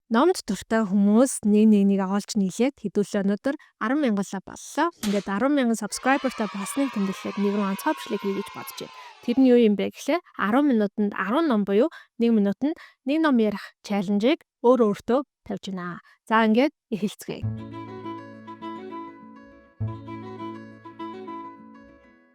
Номд дуртай хүмүүс нэг олж нийлээд хэдүүлээ өнөөдөр 10,000-аа боллоо. Ингээд 10,000 subscriberтай болсныг тэмдэглээд нэг рүү онцгой бичлэг хий гэж бодож байна. Тэр нь юу юм бэ гэхлээр 10 минутанд 10 ном буюу 1 минутанд 1 ном ярих чаленжийг өөртөө тавьж байна. За ингээд эхэлцгээе.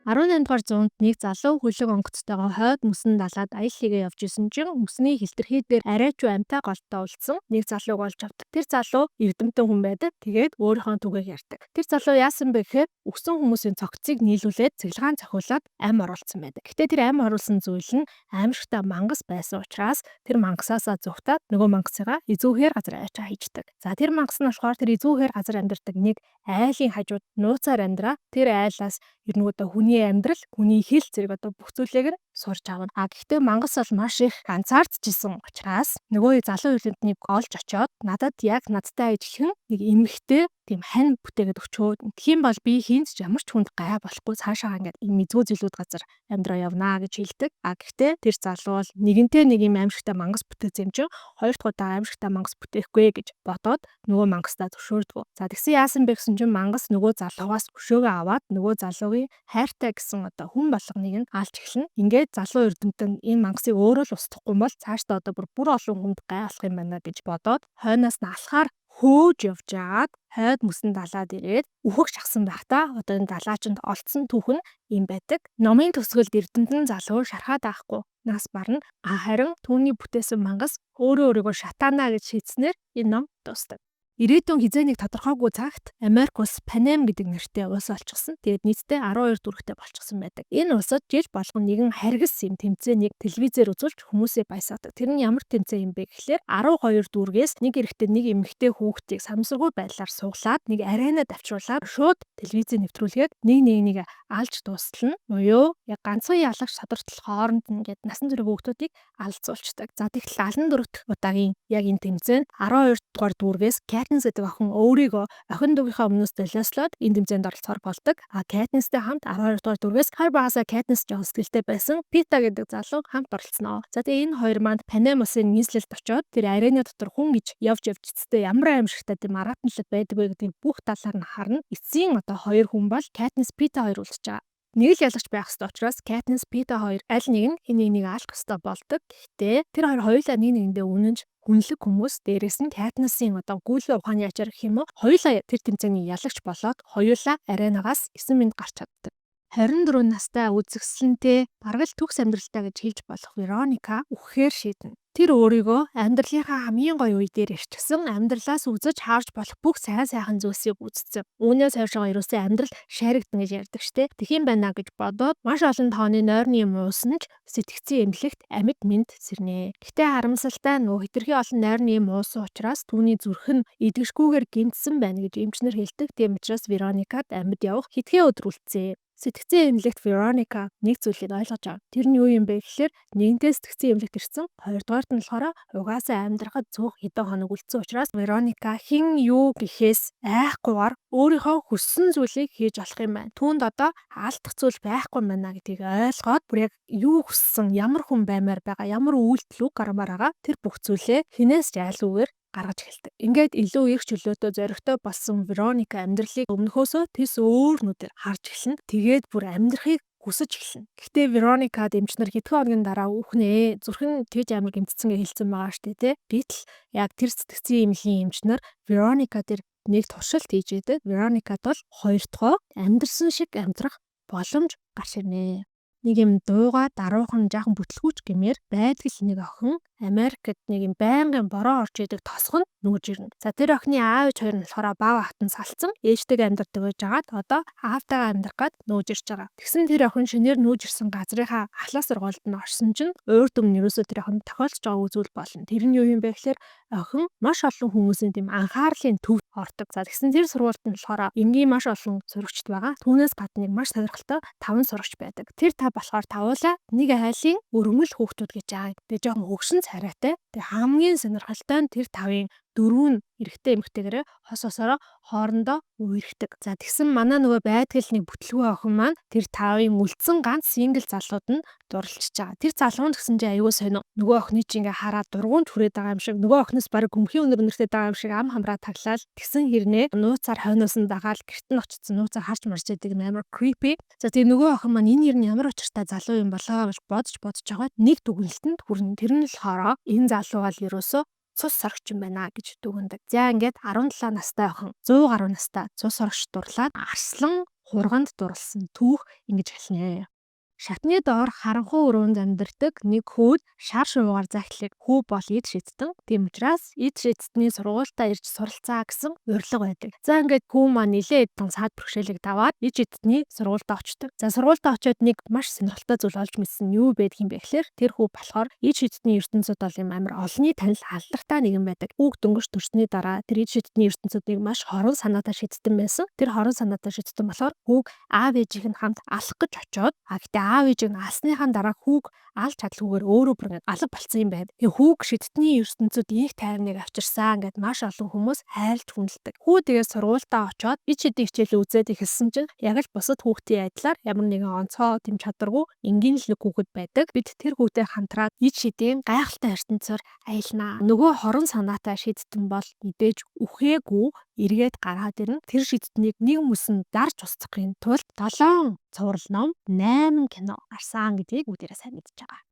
18 дугаар зуунд нэг залуу хөлөг онгоцтойгоо хойд мөсөн далаад аялал хийгээ явж исэн чинь мөсний хилтерхий дээр арайчуу амтай голтой уулзсан нэг залууг олж авдаг. Тэр залуу эрдэмтэн хүн байдаг. Тэгээд өөрийнхөө түгээг ярьдаг. Тэр залуу яасан бэ гэхээр өгсөн хүмүүсийн цогцыг нийлүүлээд цэглэгаан цохиулаад ам оруулсан байдаг. Гэтэ тэр ам оруулсан зүйл нь аимшигтай мангас байсан учраас тэр мангасаасаа зүхтаад нөгөө мангасыгаа эзүүхээр газар ачаа хийждэг. За тэр мангас нь болохоор тэр эзүүхээр газар амьдардаг нэг айлын хажууд нууцаар амьдраа. Тэр айлаас ернүүдээ хүний амьдрал, хүний хэл зэрэг бүх зүйлийг нь сурч авна. Гэхдээ мангас бол маш их ганцаардчихсан учраас нөгөө залуу эрдэмтнийг олж очиод надад надтай ижилхэн нэг эмэгтэй тийм хань бүтээгээд өгчөөд. Тэгхийн бол би хинт ч ямар ч хүнд гай болохгүй цаашаа ингээд ийм эзгүй зүйлүүд газар амьдраа явнаа гэж хэлдэг. Гэхдээ тэр залуу бол нэгэнтээ нэг юм аимшигтай мангас бүтээсэн юм чинь хоёр дахь удаа аимшигтай мангас бүтээхгүй гэж бодоод нөгөө мангастаа зөвшөөрдөг. За тэгсэн яасан бэ гэсэн чинь мангас нөгөө залуугаас өшөөгөө аваад нөгөө залуугийн хайртай гэсэн хүн болгоныг нь алж эхэлнэ. Ингээд залуу эрдэмтэн энэ мангасыг өөрөө л устгахгүй бол цаашдаа бүр олон хүнд гай болох юм байна гэж бодоод хойноос нь алхаар хөөж явж агаад хойд мөсөн далаад ирээд үхэх шахсан байхдаа энэ далаачинд олцсон түүх нь юм байдаг. Номын төгсгөлд эрдэмтэн залуу шархаад авахгүй нас барна. Харин түүний бүтээсэн мангас өөрийгөө шатаана гэж шийдснээр энэ ном дуустав. Ирээдүйн хизээнийг тодорхойгүй цагт Америк улс Панам гэдэг нэртэй улс олчихсон. Тэгээд нийтдээ 12 дүрэгтэй болчихсон байдаг. Энэ улсад жил болгон нэгэн харгас юм тэмцээнийг телевизээр үзүүлж хүмүүсээ баясаадаг. Тэр нь ямар тэмцээн юм бэ гэхлээр 12 дүргээс нэг эрэгтэй нэг эмэгтэй хүүхдийг самсаргуй байдлаар суглаад нэг аренад авчруулаад шууд телевизээр нэвтрүүлгээд нэг алж дуустал нь буюу яг ганцхан ялагч тодортол хооронд ингээд насан турш хүүхдүүдийг алцуулцдаг. За тэгэхээр 14 дахь удаагийн яг энэ тэмцээнд 12 дугаар дүргээс Кэтнис гэдэг охин өөрийгөө охин дүүгийнхаа өмнөөс долиослоод энэ тэмцээнд оролцохоор болдог. Кэтнистэй хамт 12 дугаар дүргээс хар багасаа Кэтнис жоо сэтгэлтэй байсан Пита гэдэг залуу хамт оролцсноо. За тэгээ энэ хоёр манд Панам улсын нийслэлд очиод тэр арены дотор хүн гэж явж эцэстээ ямар аимшигтай тийм маратналт байдаг вэ гэдэг бүх талаар нь харна. Эцсийн хоёр хүн бол Кэтнис Пита хоёр уулзж байгаа. Нэг л ялагч байх ёстой учраас Кэтнис Пита хоёр аль нэг нь энийг алах ёстой болдог. Гэхдээ тэр хоёр хоёулаа нэг нэгэндээ үнэнж хүнлэг хүмүүс, дээрээс нь Кэтнисын гүйлгээ ухааны ачаар гэх юм уу хоёулаа тэр тэмцээний ялагч болоод хоёулаа аренагаас 9 минут гарч чаддаг. 24 настай үзэсгэлэнтэй бараг л төгс амьдралтай гэж хэлж болох Вероника үхэхээр шийднэ. Тэр өөрийгөө амьдралынхаа хамгийн гоё үе дээр ирчихсэн, амьдралаас үзэж харж болох бүх сайхан зүйлсийг үзсэн. Үүнээс хойшоо ерөөсөө амьдрал шаригдана гэж ярьдаг штеп. Тэхийн байна гэж бодоод маш олон тооны нойрны юм уусан ч сэтгцэн эмнэлэгт амьд мэд сэрнэ. Гэтэ харамсалтай нөгөө хитрхи олон нойрны юм уусан учраас түүний зүрх нь идэгшгүйгээр гэмтсэн байна гэж эмчнэр хэлдэг. Тийм учраас Вероникад амьд явах хэдхэн өдөр үлдсэн. Сэтгцэн эмнэлэгт Вероника нэг зүйлийг ойлгож авав. Тэр нь юу юм бэ гэхлээр нэгэнтээ сэтгцэн эмнэлэгт ирсэн. Хоёрдугаарт нь болохоор угаасаа амьдрахад цөөх хэдэн хоног үлдсэн учраас Вероника хэн юу гэхээс айхгүйгээр өөрийнхөө хүссэн зүйлийг хийж болох юм байна. Түүнд алдах зүйл байхгүй юм байна гэдгийг ойлгоод бүр яг юу хүссэн, ямар хүн баймаар байгаа, ямар үйлдэл үг гармаар байгаа тэр бүх зүйлээ хинээс ч айлгүйгээр гаргаж эхэлдэг. Ингээд илүү их чөлөөтэй зоригтой болсон Вероника амьдралыг өмнөхөөсөө тэс өөр нүдээр харж эхэлнэ. Тэгээд бүр амьдрахыг хүсэж эхэлнэ. Гэхдээ Вероникад эмчнэр хэдхэн хоногийн дараа үхнэ. Зүрх нь тэгж амар гэмтсэн гэж хэлсэн байгаа штэ тий. Гэтэл яг тэр сэтгцэн эмнэлийн эмчнэр Вероника дээр нэг туршилт хийж идэв. Вероникад бол хоёр дахь амьдрсан шиг амьдрах боломж гарч ирнэ. Нэг юм дууга даруухан жаахан бүтлгүүч гэмээр байдаг л нэг охин Америкт нэг юм байнгын бороо орж идэг тосгонд нүүж ирнэ. За тэр охины аав ээж хоёр нь болохоор бага хатан салцсан ээжтэйгээ амьдардаг байж байгаад одоо аавтайгаа амьдрах гээд нүүж ирж байгаа. Тэгсэн тэр охин шинээр нүүж ирсэн газрынхаа ахлах сургуульд нь орсон чинь урд өмнө ерөөсөө тэр охин тохиолдож байгаа үзүүл болно. Тэр нь юу юм бэ гэхээр охин маш олон хүмүүсийн тийм анхаарлын төвд ордог. За тэгсэн тэр сургуульд нь болохоор энгийн маш олон сурагчд байгаа. Түүнээс гадна нэг маш сонирхолтой 5 сурагч байдаг. Тэр болохоор тавуулаа нэг айлын өргөмөл хүүхдүүд гэж байгаа. Тэгээ жоохон хөгшин царайтай. Тэгээ хамгийн сонирхолтой нь тэр 5-ын дөрөв нь эрэгтэй эмэгтэйгээрээ хос хосороо хоорондоо үерхдэг. За тэгсэн манай нөгөө байдгал нэг бүтлгүй охин маань тэр 5-ын үлдсэн ганц сингл залууд нь дурлалчж байгаа. Тэр залуу нь гэсэн чинь аюу сонио. Нөгөө охины чи ингээ хараад дургуун хүрээд байгаа юм шиг, нөгөө охиноос баг гүмхийн өнөр өнөртэй байгаа юм шиг ам хамраа таглаад тэгсэн хэрнээ нууцаар хойноос нь дагаад гэрт нь очсон нууцаар харж марж байдаг амар creepy. За тэгээ нөгөө охин маань энэ ер нь ямар учиртай залуу юм болоо гэж бодож байгаа. Нэг дүгнэлтэнд хүрнэ. Тэр нь болохоор энэ залуу бол ерөөсөө цус сорогч юм байна гэж дүгнэдэг. За ингээд 17 настай охин 100 гаруй настай цус сорогч дурлаад арслан хурганд дурлсан түүх ингэж хэлнэ. Шатны доор харанхуй өрөөнд амьдардаг нэг хүүд шар шувуугаар захилыг хүү бол эд шидтэн. Тийм учраас эд шидтний сургуультаа ирж суралцаа гэсэн урилга байдаг. За ингээд хүү маань нилээ эдэн саад бэрхшээлийг даваад эд шидтний сургуультаа очдог. За сургуультаа очиод нэг маш сонирхолтой зүйл олж мэдсэн юу байдаг юм бэ гэхээр тэр хүү болохоор эд шидтний ертөнцид бол юм амар олонний танил алдартай нэгэн байдаг. Хүүг дөнгөж төрсний дараа тэр эд шидтний ертөнцидийг маш хорон санаатай шидтэн байсан. Тэр хорон санаатай шидтэн болохоор хүүг аав ээжийнх нь хамт алах гэж очиод гэхдээ аав ээж нь алсныхаа дараа хүүг алж чадлагүйгээр өөрөө бүр ингээд алга болсон юм байна. Тэгээ хүүг шидтний ертөнцид их тайвныг авчирсан ингээд маш олон хүмүүс хайрлж хүндэлдэг. Хүү тэгээ сургуультаа очиод ид шидийн хичээл үзээд эхэлсэн чинь яг л бусад хүүхдийн адилаар ямар нэгэн онцгой тэм чадваргүй энгийн л нэг хүүхэд байдаг. Бид тэр хүүтэй хамтраад ид шидийн гайхалтай ертөнцөөр аялнаа. Нөгөө хорон санаатай шидтэн бол мэдээж үхээгүй эргээд гараад ирнэ. Тэр шидтнийг нэг мөсөн дарж устгахын тулд 7 цуврал ном, 8 кино гарсан гэдгийг бүгдээрээ сайн мэдж байгаа.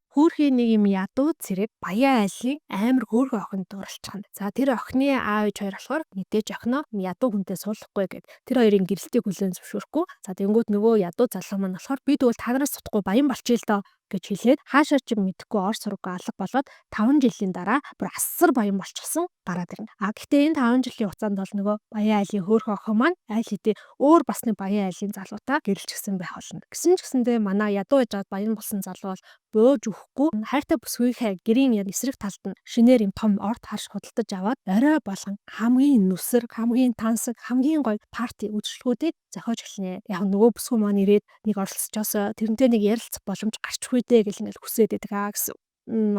Хөөрхийн нэг юм ядуу цэрэг баян айлын амар хөөрхөн охин дурлцхан. За тэр охины аав ээж хоёр болохоор мэдээж охиноо ядуу хүнтэй суулгахгүй гэд тэр хоёрын гэрэлтийг хүлээн зөвшөөрөхгүй. За тэнгууд нөгөө ядуу залуу маань болохоор бид бол та нараас сутхгүй баян болчих л доо гэж хэлээд хаашаа ч мэдэхгүй ор сургуу алга болоод 5 жилийн дараа бүр асар баян болчихсон гараад ирнэ. Гэхдээ энэ 5 жилийн хугацаанд бол нөгөө баян айлын хөөрхөн охин маань айл хэдий өөр бас нэг баян айлын залуутай гэрэлжсэн байх болно. Гэсэн ч гэсэндээ манай ядуу ээж баян болсон залуу бол бөөж өгөхгүй хайртай бүсгүйхээ гэрийн эсрэг талд нь шинээр юм том орд харш худалдаж аваад орой болгон хамгийн нүсэр, хамгийн тансаг, хамгийн гоё парти үйлчлэгүүдийг зохиож эхэлнэ. Яг нөгөө бүсгүй маань ирээд нэг оролцожоосоо тэрнтэй нэг ярилцах боломж гарч дэ гэл ингээл хүсээд байдаг гэсэн.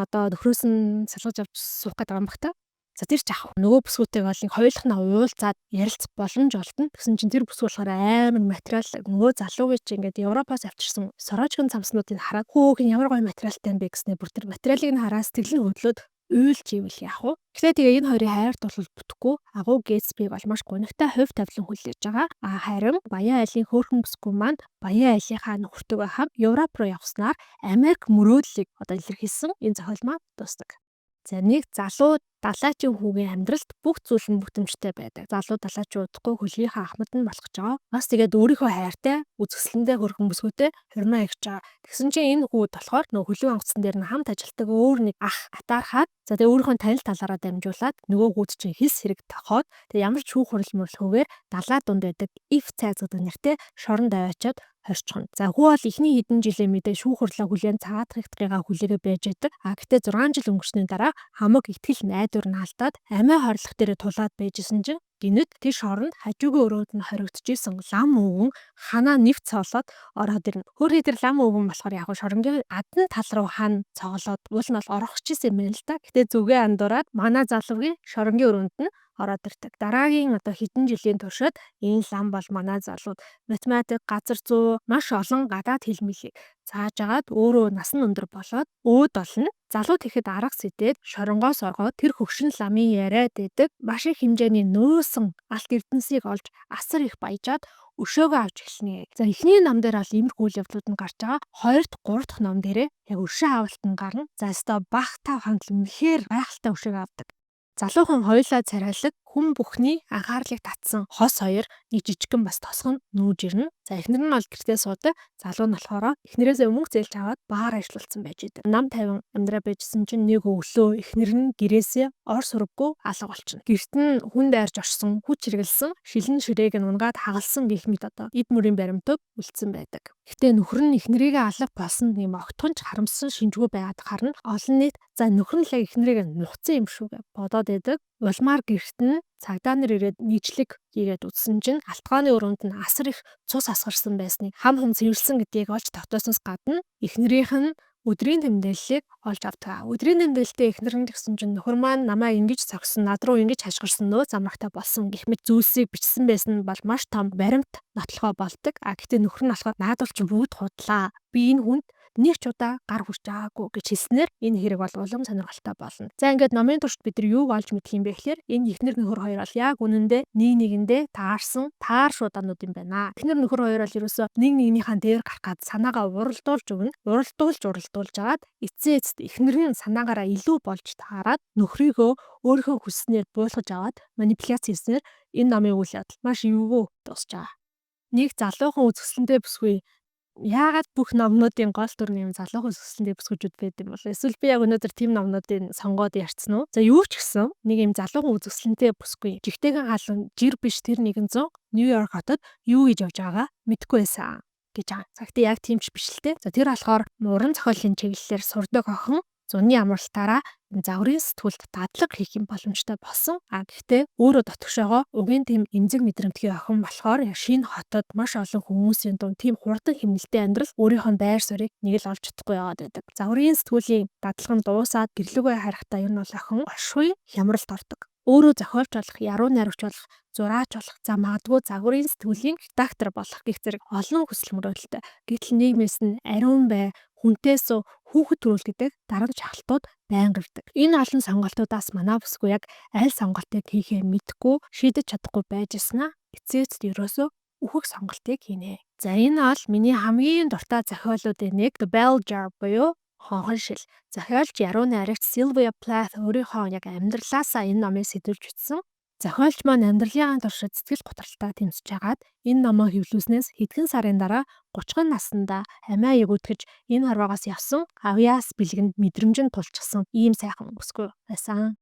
Одоо нөхрөөс нь салгаж авч суух гэдэг юм бах та. За тэр ч ах нөгөө бүсгүүтэй бол нэг хоёулахнаа уулзаад ярилцах боломж олдно. Тэгсэн чинь тэр бүсгүй болохоор амар материал нөгөө залуугийн чи ингээд Европоос авчирсан сорожгон цамцнуудыг хараад хөөхин ямар гоё материалтай юм бэ гэснээр бүр тэр материалыг нь хараад сэтгэл нь хөдлөөд уйлж ивэл яах вэ? Гэхдээ тэгээ энэ хоёрын хайр дурлал бүтэхгүй агуу Гэтсби бол маш гонигтай хувь тавилан хүлээж байгаа. Харин баян айлын хөөрхөн бүсгүй маань баян айлынхаа нөхөртөөгөө хамт Европ руу явснаар Америк мөрөөдлийг одоо илэрхийлсэн энэ зохиол маань дуусдаг. За нэг залуу далайчийн хүүгийн амьдралд бүх зүйл нь бүтэмжтэй байдаг. Залуу далайчин удахгүй хөлгийнхаа ахмад нь болох гэж байгаа. Бас тэгээд өөрийнхөө хайртай үзэсгэлэндээ хөрхөн бүсгүйтэй хурмаа ихж байгаа. Тэгсэн чинь энэ хүүд болохоор нөгөө хөлөг онгоцсон дээр нь хамт ажилтдаг өөр нэг ах атаархаад за тэгээд өөрийнхөө танил талаараа дамжуулаад нөгөө хүүд чинь хис хэрэг тохоод тэгээд ямар ч шүүх хурал мөрлөхгүйгээр далай дунд байдаг if цайз гэдэг нэртэй шоронд аваачаад хорчхон. За хүү бол эхний хэдэн жилийн мэдээ шүүх хурлаа хүлээн цаадахтайгаа хүлээгээ байж байдаг. Гэхдээ 6 жил өнгөрсний дараа хамаг итгэл найдвар нь алдаад амиа хорлох дээр тулаад байжсэн чинь гинэд тэр шоронд хажуугийн өрөөнд нь хоригдчихсэн лам өвгөн ханаа нэвт цоолоод ороод ирнэ. Хөөрхий тэр лам өвгөн болохоор яг шоронгийн адны тал руу хан цоолоод уул нь бол орох гэсэн юм байна л да. Гэтэ зүгээ андуураад манай залуугийн шоронгийн өрөөнд нь ороод ирдэг. Дараагийн одоо хэдэн жилийн туршид энэ лам бол манай залууд математик, газар зүй маш олон гадаад хэл мэлийг зааж агаад өөрөө насан өндөр болоод өөд болно. Залууд ихэд арга сэдээд шоронгоос оргоод тэр хөгшин ламын яриад байдаг маш их хэмжээний нөөсөн алт эрдэнсийг олж асар их баяжаад өшөөгөө авч эхэлнэ. За эхний ном дээр бол иймэрхүү үйл явдлууд нь гарч байгаа. 2 дахь, 3 дахь ном дээрээ яг өшөө авалт нь гарна. За өстой бах тав хамт үнэхээр гайхалтай өшөөг авдаг. Залуухан хоёулаа царайлаг хүн бүхний анхаарлыг татсан хос хоёр нэг жижигхэн бас тосгон нүүж ирнэ. За эхнэр нь бол гэртээ суудаг. Залуу нь болохоор эхнэрээсээ мөнгө зээлж аваад баар ажиллуулсан байж идэг. Нам 50 амьдраа байжсэн чинь нэг өглөө эхнэр нь гэрээсээ ор сургаггүй алга болчихно. Гэрт нь хүн дайрж орсон, хүч хэрэгэлсэн, шилэн ширээг нь унгаад хагалсан гэх мэт одоо эд мөрийн баримтаг үлдсэн байдаг. Гэтэ нөхөр нь эхнэрийгээ алга болсон юм огтхонч харамссан шинжгүй байгаад харна. Олон нийт за нөхөр нь л эхнэрийг нухацсан юм шүү гэж бодоод байдаг. Улмаар гэрт нь цагдаа нар ирээд нийтлэг хийгээд үзсэн чинь алтгааны өрөөнд нь асар их цус асгарсан байсныг хам хүм цэвэрлсэн гэдгийг олж тогтоосноос гадна эхнэрийнх нь Өдрийн тэмдэглэлийг олж авдаг. Өдрийн тэмдэглэлтэй эхнэр нь гэсэн чинь нөхөр маань намайг ингэж зогсон, над руу ингэж хашгирсан, нөөц амрагтай болсон гэх мэт зүйлсийг бичсэн байсан нь бол маш том баримт нотлохоо болдог. Гэхдээ нөхөр нь болохоор наадвал чи бүгд худлаа. Би энэ хүнд нэг ч удаа гар хүрч байгаагүй гэж хэлснээр энэ хэрэг бол улам сонирхолтой болно. За ингээд номын туршид бид нар юуг олж мэдэх юм бэ гэхээр энэ эхнэр нөхөр хоёр бол яг үнэндээ нэг нэгэндээ таарсан таар шууданууд юм байна. Эхнэр нөхөр хоёр бол ерөөсөө нэг нэгнийхээ дээр гарах гад санаагаа уралдуулж өгнө. Уралдуулж агаад эцээст эхнэрийн санаагаараа илүү болж таарад нөхрийгөө өөрийнхөө хүснээр буулгаж аваад манипуляц хийснээр энэ номын үйл явдал маш эвгүй дуусч байгаа. Нэг залуухан үзэсгэлэнтэй бүсгүй яагаад бүх номнуудын гол дүр нь юм залуухан үзэсгэлэнтэй бүсгүйчүүд байд юм бол эсвэл би яг өнөөдөр тийм номнуудын сонгоод ярьсан уу? За юу ч гэсэн нэг юм залуухан үзэсгэлэнтэй бүсгүй жигтэйхэн халуун жир биш тэр 100 Нью-Йорк хотод юу гэж явж байгаагаа мэдэхгүй байсан гэж байгаа. Цагтаа яг тийм ч биш л те. За тэр болохоор уран зохиолын чиглэлээр сурдаг охин зуны амралтаараа загварын сэтгүүлд дадлаг хийх юм боломжтой болсон. Гэхдээ өөрөө дотгошоогоо угийн тийм эмзэг мэдрэмтгий охин болохоор шинэ хотод маш олон хүмүүсийн дунд тийм хурдан хэмнэлтэй амьдрал өөрийнхөө байр суурийг нэг л олж чадахгүй яваад байдаг. Загварын сэтгүүлийн дадлаг нь дуусаад гэрлүүгээ харахтаа ер нь бол охин ашгүй хямралд ордог. Өөрөө зохиолч болох, яруу найрагч болох, зураач болох, за магадгүй загварын сэтгүүлийн редактор болох гэх зэрэг олон хүсэл мөрөөдөлтэй. Гэтэл нийгмээс нь ариун бай, хүнтээс хүүхэд төрүүл гэдэг дарамт шахалтууд байнга ирдэг. Энэ олон сонголтуудаас манай бүсгүй яг аль сонголтыг хийхээ мэдэхгүй, шийдэж чадахгүй байж ирсэнаа эцээст ерөөсөө үхэх сонголтыг хийнэ. За энэ бол миний хамгийн дуртай зохиолуудын нэг The Bell Jar буюу хонхон шил. Зохиолч яруу найрагч Sylvia Plath өөрийнхөө яг амьдралаасаа энэ номыг сэтүүлж бичсэн. Зохиолч маань амьдралын туршид сэтгэл готролтой тэмцэж хагаад энэ номоо хэвлүүлснээс хэдхэн сарын дараа 30 наснда амиа ягуудгаж энэ хорвоогоос явсан авьяас бэлгэнд мэдрэмжин тулчихсан ийм сайхан бүсгүй байсан.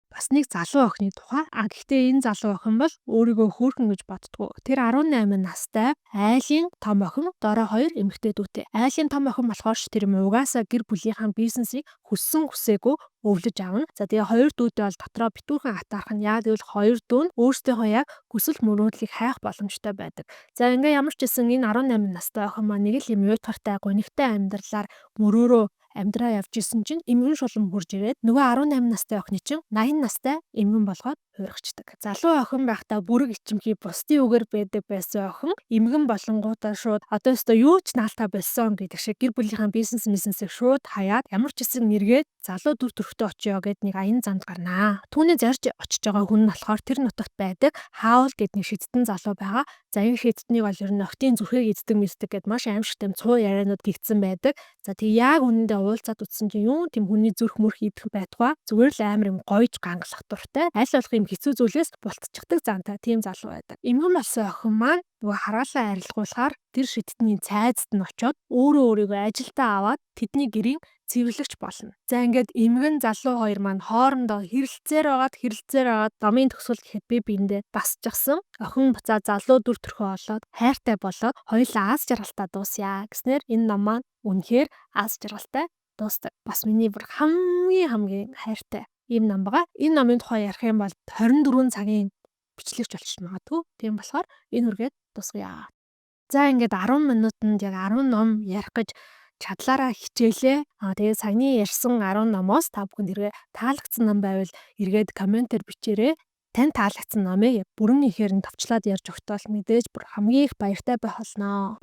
Бас нэг залуу охины тухай. Гэхдээ энэ залуу охин бол өөрийгөө хөөрхөн гэж боддгоо. Тэр 18 настай айлын том охин, дорой 2 эмэгтэй дүүтэй. Айлын том охин болохоор тэр угаасаа гэр бүлийнхаа бизнесийг хүссэн хүсээгүй өвлөж авна. За тэгээ хоёр дүүтэй бол дотроо битүүрхэн атаарх нь яа гэвэл хоёр дүү нь өөрсдийнхөө яг хүсэл мөрөөдлийг хайх боломжтой байдаг. За ингээ ямар ч гэсэн энэ 18 настай охин маань нэг л юм уйтгартай гонигтай амьдралаар мөрөөрөө амьдраа явж исэн чинь эмгэн шулан хурж ирээд нөгөө 18 настай охины чинь 80 настай эмгэн болгоод хуурахчдаг. Залуу охин байхдаа бүрэг ичимхий бусдын үгээр байдаг байсан охин эмгэн болонгуудаа шууд одоо өстө юу ч наалтаа болсон гэдэг шиг гэр бүлийнхаа бизнесийг шууд хаяад ямар ч хэсэг нэргээд залуу дүр төрхтэй очиё гэд нэг аян занд гарнаа. Түүний зарж очиж байгаа хүн нь болохоор тэр нутагт байдаг Хаул гэдэг нэг шидтэн залуу байгаа. За энэ шидтнийг бол ер нь охтын зүрхийг эздэг мэздэг гэд маш аимшигтай цуу ярианууд гихцэн байдаг. За тэг яг үнэндээ уулзаад утсан чинь юу тийм хүний зүрх мөрх идэх байтугай зүгээр л амар юм гойж гангалах дуртай аль болох юм хэцүү зүйлээс бултчихдаг зантай тийм залуу байдаг. Эмгэн болсон охин маань нөгөө хараалаа арилгуулахаар тэр шидтний цайзд нь очиод өөрийгөө ажилдаа аваад тэдний гэрийн цэвэрлэгч болно. За ингээд эмгэн залуу хоёр маань хоорондоо хэрэлцээр байгаад домын төгсгөл гэхэд би биэндээ басчихсан. Охин буцаа залуу дүр төрхөө олоод хайртай болоод хоёулаа аз жаргалтай дуусъя гэснээр энэ ном маань үнэхээр аз жаргалтай дуустав. Бас миний бүр хамгийн хайртай ийм ном байгаа. Энэ номын тухай ярих юм бол 24 цагийн бичлэгч болчих магадгүй. Тийм болохоор энэ үргээд тусгая. За ингээд 10 минутанд яг 10 ном ярих гэж чадлаараа хичээлээ. Тэгээ саяны ярьсан 10 номоос та бүхэнд хэрвээ таалагдсан ном байвал эргээд комментээр бичээрэй. Тань таалагдсан номыг яг бүрэн ихээр нь товчлаад ярьж өгтөл мэдээж бүр хамгийн их баяртай байх болно.